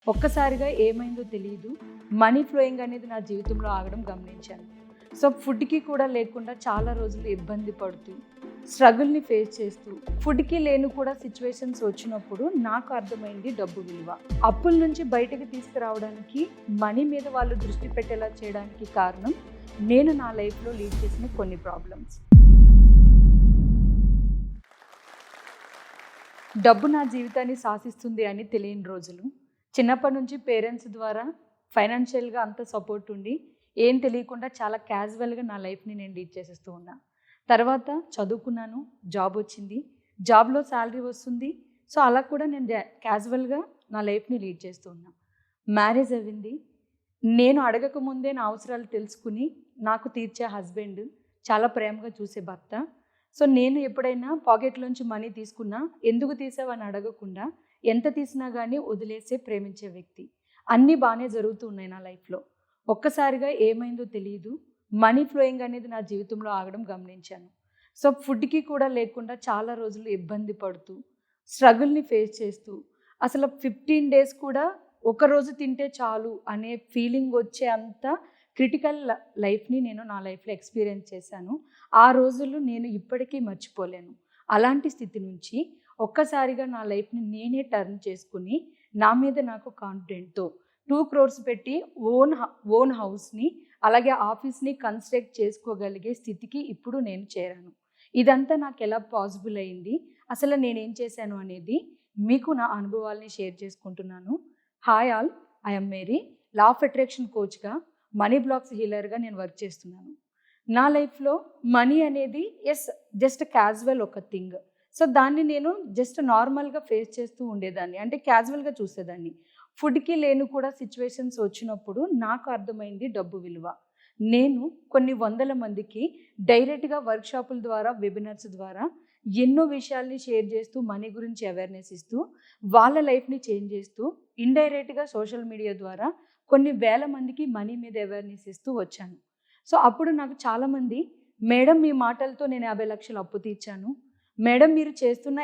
ఒక్కసారిగా ఏమైందో తెలియదు. మనీ ఫ్లోయింగ్ అనేది నా జీవితంలో ఆగడం గమనించాను. సో ఫుడ్‌కి కూడా లేకుండా చాలా రోజులు ఇబ్బంది పడుతూ, స్ట్రగుల్‌ని ఫేస్ చేస్తూ, ఫుడ్‌కి లేని కూడా సిట్యుయేషన్స్ వచ్చినప్పుడు నాకు అర్థమైంది డబ్బు విలువ. అప్పుల నుంచి బయటకి తీసుకురావడానికి, మనీ మీద వాళ్ళు దృష్టి పెట్టేలా చేయడానికి కారణం నేను నా లైఫ్‌లో లీడ్ చేసిన కొన్ని ప్రాబ్లమ్స్. డబ్బు నా జీవితాన్ని శాసిస్తుంది అని తెలియని రోజులు. చిన్నప్పటి నుంచి పేరెంట్స్ ద్వారా ఫైనాన్షియల్‌గా అంత సపోర్ట్ ఉండి, ఏం తెలియకుండా చాలా క్యాజువల్‌గా నా లైఫ్‌ని నేను లీడ్ చేసేస్తూ ఉన్నా. తర్వాత చదువుకున్నాను, జాబ్ వచ్చింది. జాబ్‌లో శాలరీ వస్తుంది. సో, అలా కూడా నేను క్యాజువల్‌గా నా లైఫ్‌ని లీడ్ చేస్తూ ఉన్నా. మ్యారేజ్ అవ్వింది. నేను అడగక ముందే నా అవసరాలు తెలుసుకుని, నాకు తీర్చే హస్బెండ్, చాలా ప్రేమగా చూసే భర్త. సో, నేను ఎప్పుడైనా పాకెట్‌లోంచి మనీ తీసుకున్నా, ఎందుకు తీసావని అడగకుండా, ఎంత తీసినా గానీ వదిలేసే ప్రేమించే వ్యక్తి. అన్నీ బానే జరుగుతూ ఉన్నాయి నా లైఫ్‌లో. ఒక్కసారిగా ఏమైందో తెలీదు. మనీ ఫ్లోయింగ్ అనేది నా జీవితంలో ఆగడం గమనించాను. సో, ఫుడ్‌కి కూడా లేకుండా చాలా రోజులు ఇబ్బంది పడుతూ, స్ట్రగుల్‌ని ఫేస్ చేస్తూ, అసలు 15 డేస్ కూడా ఒకరోజు తింటే చాలు అనే ఫీలింగ్ వచ్చే అంత క్రిటికల్ లైఫ్‌ని నేను నా లైఫ్‌లో ఎక్స్‌పీరియన్స్ చేశాను. ఆ రోజులు నేను ఇప్పటికీ మర్చిపోలేను. అలాంటి స్థితి నుంచి ఒక్కసారిగా నా లైఫ్‌ని నేనే టర్న్ చేసుకుని, నా మీద నాకు కాన్ఫిడెంట్‌తో 2 క్రోర్స్ పెట్టి ఓన్ హౌస్‌ని, అలాగే ఆఫీస్‌ని కన్‌స్ట్రక్ట్ చేసుకోగలిగే స్థితికి ఇప్పుడు నేను చేరాను. ఇదంతా నాకెలా పాసిబుల్ అయింది? అసలు నేనేం చేశాను అనేది మీకు నా అనుభవాల్ని షేర్ చేసుకుంటున్నాను. Hi all, I am Mary. Law of attraction కోచ్‌గా, మనీ బ్లాక్స్ హీలర్‌గా నేను వర్క్ చేస్తున్నాను. నా లైఫ్‌లో మనీ అనేది జస్ట్ క్యాజువల్ ఒక థింగ్. సో, దాన్ని నేను జస్ట్ నార్మల్‌గా ఫేస్ చేస్తూ ఉండేదాన్ని. అంటే క్యాజువల్‌గా చూసేదాన్ని. ఫుడ్‌కి లేని కూడా సిట్యుయేషన్స్ వచ్చినప్పుడు నాకు అర్థమైంది డబ్బు విలువ. నేను కొన్ని వందల మందికి డైరెక్ట్‌గా వర్క్‌షాపుల ద్వారా, వెబినార్స్ ద్వారా ఎన్నో విషయాల్ని షేర్ చేస్తూ, మనీ గురించి అవేర్‌నెస్ ఇస్తూ, వాళ్ళ లైఫ్‌ని చేంజ్ చేస్తూ, ఇండైరెక్ట్‌గా సోషల్ మీడియా ద్వారా కొన్ని వేల మందికి మనీ మీద అవేర్‌నెస్ ఇస్తూ వచ్చాను. సో, అప్పుడు నాకు చాలామంది, మేడం మీ మాటలతో నేను 50,00,000 అప్పు తీర్చాను. మేడం మీరు చేస్తున్న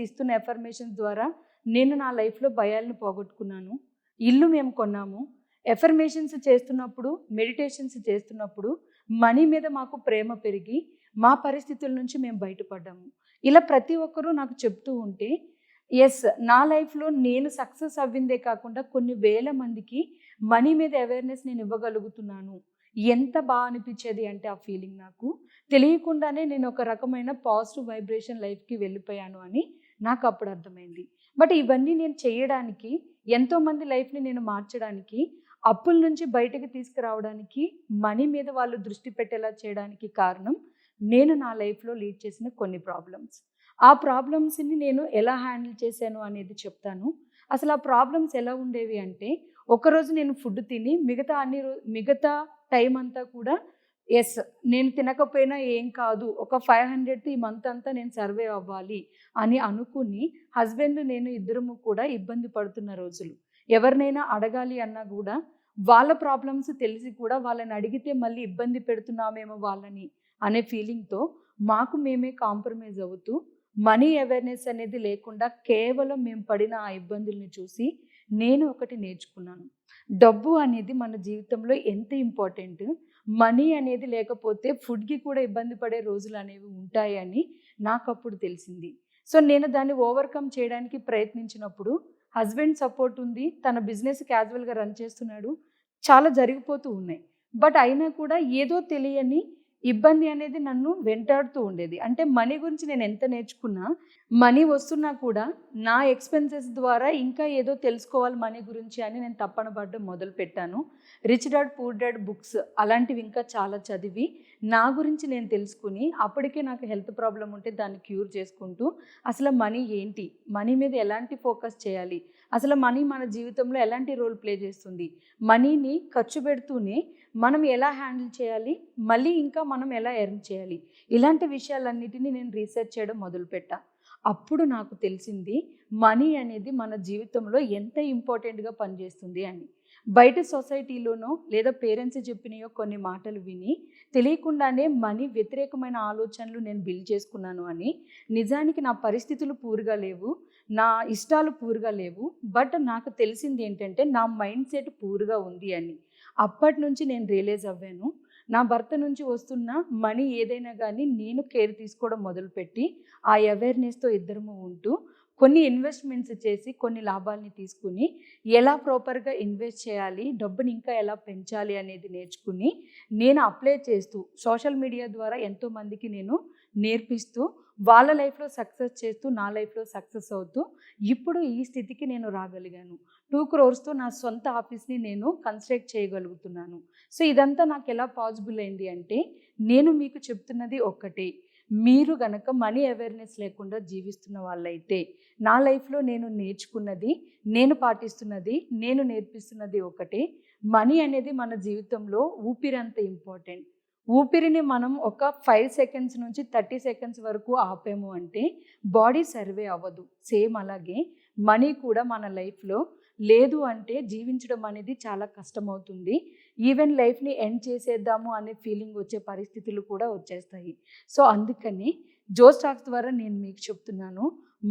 ఇస్తున్న ఎఫర్మేషన్స్ ద్వారా నేను నా లైఫ్‌లో భయాలను పోగొట్టుకున్నాను. ఇల్లు మేము కొన్నాము. ఎఫర్మేషన్స్ చేస్తున్నప్పుడు, మెడిటేషన్స్ చేస్తున్నప్పుడు మనీ మీద మాకు ప్రేమ పెరిగి, మా పరిస్థితుల నుంచి మేము బయటపడ్డాము. ఇలా ప్రతి ఒక్కరూ నాకు చెప్తూ ఉంటే, నా లైఫ్‌లో నేను సక్సెస్ అవ్విందే కాకుండా కొన్ని వేల మందికి మనీ మీద అవేర్‌నెస్ నేను ఇవ్వగలుగుతున్నాను. ఎంత అనిపిచ్చేది అంటే ఆ ఫీలింగ్ నాకు. తెలియకుండానే నేను ఒక రకమైన పాజిటివ్ వైబ్రేషన్ లైఫ్‌కి వెళ్ళిపోయాను అని నాకప్పుడు అర్థమైంది. బట్ ఇవన్నీ నేను చేయడానికి, ఎంతోమంది లైఫ్‌ని నేను మార్చడానికి, అప్పుల నుంచి బయటకి తీసుకురావడానికి, మనీ మీద వాళ్ళు దృష్టి పెట్టేలా చేయడానికి కారణం నేను నా లైఫ్‌లో లీడ్ చేసిన కొన్ని ప్రాబ్లమ్స్. ఆ ప్రాబ్లమ్స్‌ని నేను ఎలా హ్యాండిల్ చేశాను అనేది చెప్తాను. అసలు ఆ ప్రాబ్లమ్స్ ఎలా ఉండేవి అంటే, ఒకరోజు నేను ఫుడ్ తిని మిగతా టైం అంతా కూడా యెస్ నేను తినకపోయినా ఏం కాదు. ఒక 500తో ఈ మంత్ అంతా నేను సర్వైవ్ అవ్వాలి అని అనుకుని, హస్బెండ్ నేను ఇద్దరము కూడా ఇబ్బంది పడుతున్న రోజులు. ఎవరినైనా అడగాలి అన్నా గూడా వాళ్ళ ప్రాబ్లమ్స్ తెలిసి కూడా వాళ్ళని అడిగితే మళ్ళీ ఇబ్బంది పెడుతున్నామేమో వాళ్ళని అనే ఫీలింగ్‌తో మాకు మేమే కాంప్రమైజ్ అవుతూ, మనీ అవేర్‌నెస్ అనేది లేకుండా కేవలం మేము పడిన ఆ ఇబ్బందుల్ని చూసి నేను ఒకటి నేర్చుకున్నాను. డబ్బు అనేది మన జీవితంలో ఎంత ఇంపార్టెంట్, మనీ అనేది లేకపోతే ఫుడ్‌కి కూడా ఇబ్బంది పడే రోజులనేవి ఉంటాయని నాకప్పుడు తెలిసింది. సో, నేను దాన్ని ఓవర్‌కమ్ చేయడానికి ప్రయత్నించినప్పుడు హస్బెండ్ సపోర్ట్ ఉంది. తన బిజినెస్ క్యాజువల్‌గా రన్ చేస్తున్నాడు. చాలా జరిగిపోతూ ఉన్నాయి. బట్ అయినా కూడా ఏదో తెలియని ఇబ్బంది అనేది నన్ను వెంటాడుతూ ఉండేది. అంటే మనీ గురించి నేను ఎంత నేర్చుకున్నా, మనీ వస్తున్నా కూడా నా ఎక్స్‌పెన్సెస్ ద్వారా ఇంకా ఏదో తెలుసుకోవాలి మనీ గురించి అని నేను తపన పడడం మొదలుపెట్టాను. Rich dad poor dad books అలాంటివి ఇంకా చాలా చదివి, నా గురించి నేను తెలుసుకుని, అప్పటికే నాకు హెల్త్ ప్రాబ్లమ్ ఉంటే దాన్ని క్యూర్ చేసుకుంటూ, అసలు మనీ ఏంటి? మనీ మీద ఎలాంటి ఫోకస్ చేయాలి? అసలు మనీ మన జీవితంలో ఎలాంటి రోల్ ప్లే చేస్తుంది? మనీని ఖర్చు పెడుతూనే మనం ఎలా హ్యాండిల్ చేయాలి? మళ్ళీ ఇంకా మనం ఎలా ఎర్న్ చేయాలి? ఇలాంటి విషయాలన్నిటిని నేను రీసెర్చ్ చేయడం మొదలుపెట్టా. అప్పుడు నాకు తెలిసింది మనీ అనేది మన జీవితంలో ఎంత ఇంపార్టెంట్‌గా పనిచేస్తుంది అని. బయట సొసైటీలోనో లేదా పేరెంట్స్ చెప్పినయో కొన్ని మాటలు విని తెలియకుండానే మనీ వ్యతిరేకమైన ఆలోచనలు నేను బిల్డ్ చేసుకున్నాను అని, నిజానికి నా పరిస్థితులు పూర్‌గా లేవు. నా ఇష్టాలు పూర్గా లేవు, బట్ నాకు తెలిసింది ఏంటంటే నా మైండ్ సెట్ పూర్గా ఉంది అని. అప్పటి నుంచి నేను రియలైజ్ అవ్వాను. నా భర్త నుంచి వస్తున్న మనీ ఏదైనా కానీ నేను కేర్ తీసుకోవడం మొదలుపెట్టి ఆ అవేర్నెస్తో ఇద్దరము ఉంటూ కొన్ని ఇన్వెస్ట్మెంట్స్ చేసి కొన్ని లాభాలని తీసుకుని ఎలా ప్రాపర్గా ఇన్వెస్ట్ చేయాలి, డబ్బుని ఇంకా ఎలా పెంచాలి అనేది నేర్చుకుని నేను అప్లై చేస్తూ సోషల్ మీడియా ద్వారా ఎంతోమందికి నేను నేర్పిస్తూ వాళ్ళ లైఫ్లో సక్సెస్ చేస్తూ నా లైఫ్లో సక్సెస్ అవుతూ ఇప్పుడు ఈ స్థితికి నేను రాగలిగాను. 2 crores నా సొంత ఆఫీస్ని నేను కన్స్ట్రక్ట్ చేయగలుగుతున్నాను. సో ఇదంతా నాకు ఎలా పాసిబుల్ అయింది అంటే నేను మీకు చెప్తున్నది ఒక్కటే, మీరు గనక మనీ అవేర్నెస్ లేకుండా జీవిస్తున్న వాళ్ళైతే నా లైఫ్లో నేను నేర్చుకున్నది, నేను పాటిస్తున్నది, నేను నేర్పిస్తున్నది ఒకటే, మనీ అనేది మన జీవితంలో ఊపిరంత ఇంపార్టెంట్. ఊపిరిని మనం ఒక 5 seconds నుంచి 30 seconds వరకు ఆపాము అంటే బాడీ సర్వే అవ్వదు. సేమ్ అలాగే మనీ కూడా మన లైఫ్లో లేదు అంటే జీవించడం అనేది చాలా కష్టమవుతుంది. ఈవెన్ లైఫ్ని ఎండ్ చేసేద్దాము అనే ఫీలింగ్ వచ్చే పరిస్థితులు కూడా వచ్చేస్తాయి. సో అందుకని జో స్టాక్స్ ద్వారా నేను మీకు చెప్తున్నాను,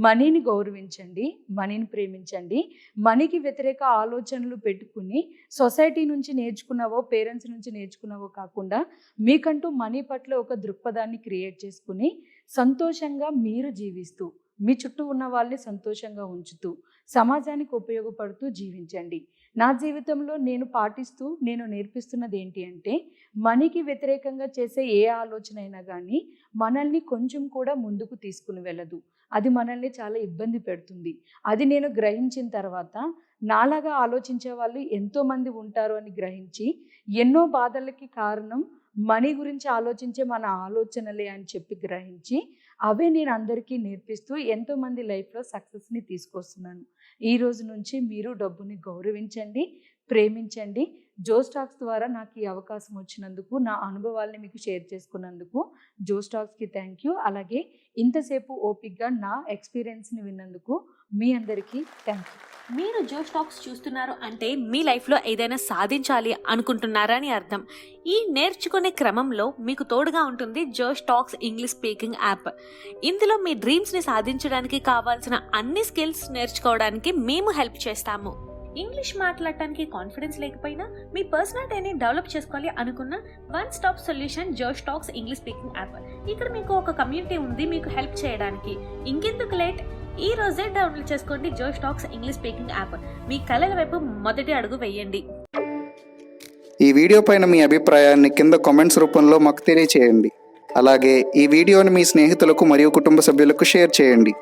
మనీని గౌరవించండి, మనీని ప్రేమించండి. మనీకి వ్యతిరేక ఆలోచనలు పెట్టుకుని సొసైటీ నుంచి నేర్చుకున్నావో పేరెంట్స్ నుంచి నేర్చుకున్నావో కాకుండా మీకంటూ మనీ పట్ల ఒక దృక్పథాన్ని క్రియేట్ చేసుకుని సంతోషంగా మీరు జీవిస్తూ మీ చుట్టూ ఉన్న వాళ్ళని సంతోషంగా ఉంచుతూ సమాజానికి ఉపయోగపడుతూ జీవించండి. నా జీవితంలో నేను పాటిస్తూ నేను నేర్పిస్తున్నది ఏంటి అంటే మనీకి వ్యతిరేకంగా చేసే ఏ ఆలోచన అయినా కానీ మనల్ని కొంచెం కూడా ముందుకు తీసుకుని వెళ్ళదు. అది మనల్ని చాలా ఇబ్బంది పెడుతుంది. అది నేను గ్రహించిన తర్వాత నాలాగా ఆలోచించే వాళ్ళు ఎంతోమంది ఉంటారు అని గ్రహించి ఎన్నో బాధలకి కారణం మనీ గురించి ఆలోచించే మన ఆలోచనలే అని చెప్పి గ్రహించి అవే నేను అందరికీ నేర్పిస్తూ ఎంతోమంది లైఫ్లో సక్సెస్ని తీసుకొస్తున్నాను. ఈ రోజు నుంచి మీరు డబ్బుని గౌరవించండి, ప్రేమించండి. జో స్టాక్స్ ద్వారా నాకు ఈ అవకాశం వచ్చినందుకు, నా అనుభవాల్ని మీకు షేర్ చేసుకున్నందుకు జో స్టాక్స్కి థ్యాంక్ యూ. అలాగే ఇంతసేపు ఓపిక్గా నా ఎక్స్పీరియన్స్ని విన్నందుకు మీ అందరికీ థ్యాంక్ యూ. మీరు జో స్టాక్స్ చూస్తున్నారు అంటే మీ లైఫ్లో ఏదైనా సాధించాలి అనుకుంటున్నారని అర్థం. ఈ నేర్చుకునే క్రమంలో మీకు తోడుగా ఉంటుంది జో స్టాక్స్ ఇంగ్లీష్ స్పీకింగ్ యాప్. ఇందులో మీ డ్రీమ్స్ని సాధించడానికి కావాల్సిన అన్ని స్కిల్స్ నేర్చుకోవడానికి మేము హెల్ప్ చేస్తాము. ఇంగ్లీష్ మాట్లాడటానికి కాన్ఫిడెన్స్ లేకపోయినా మీ పర్సనాలిటీని డెవలప్ చేసుకోవాలి అనుకున్న వన్ స్టాప్ సొల్యూషన్ జో స్టాక్స్ ఇంగ్లీష్ స్పీకింగ్ యాప్. ఇక్కడ మీకు ఒక కమ్యూనిటీ ఉంది మీకు హెల్ప్ చేయడానికి. ఇంకెందుకు లేట్, ఈ రోజే డౌన్లోడ్ చేసుకోండి జో స్టాక్స్ ఇంగ్లీష్ స్పీకింగ్ యాప్. మీ కళల వైపు మొదటి అడుగు వేయండి. ఈ వీడియో పైన మీ అభిప్రాయాన్ని కింద కామెంట్స్ రూపంలో మాకు తెలియచేయండి. అలాగే ఈ వీడియోని మీ స్నేహితులకు మరియు కుటుంబ సభ్యులకు షేర్ చేయండి.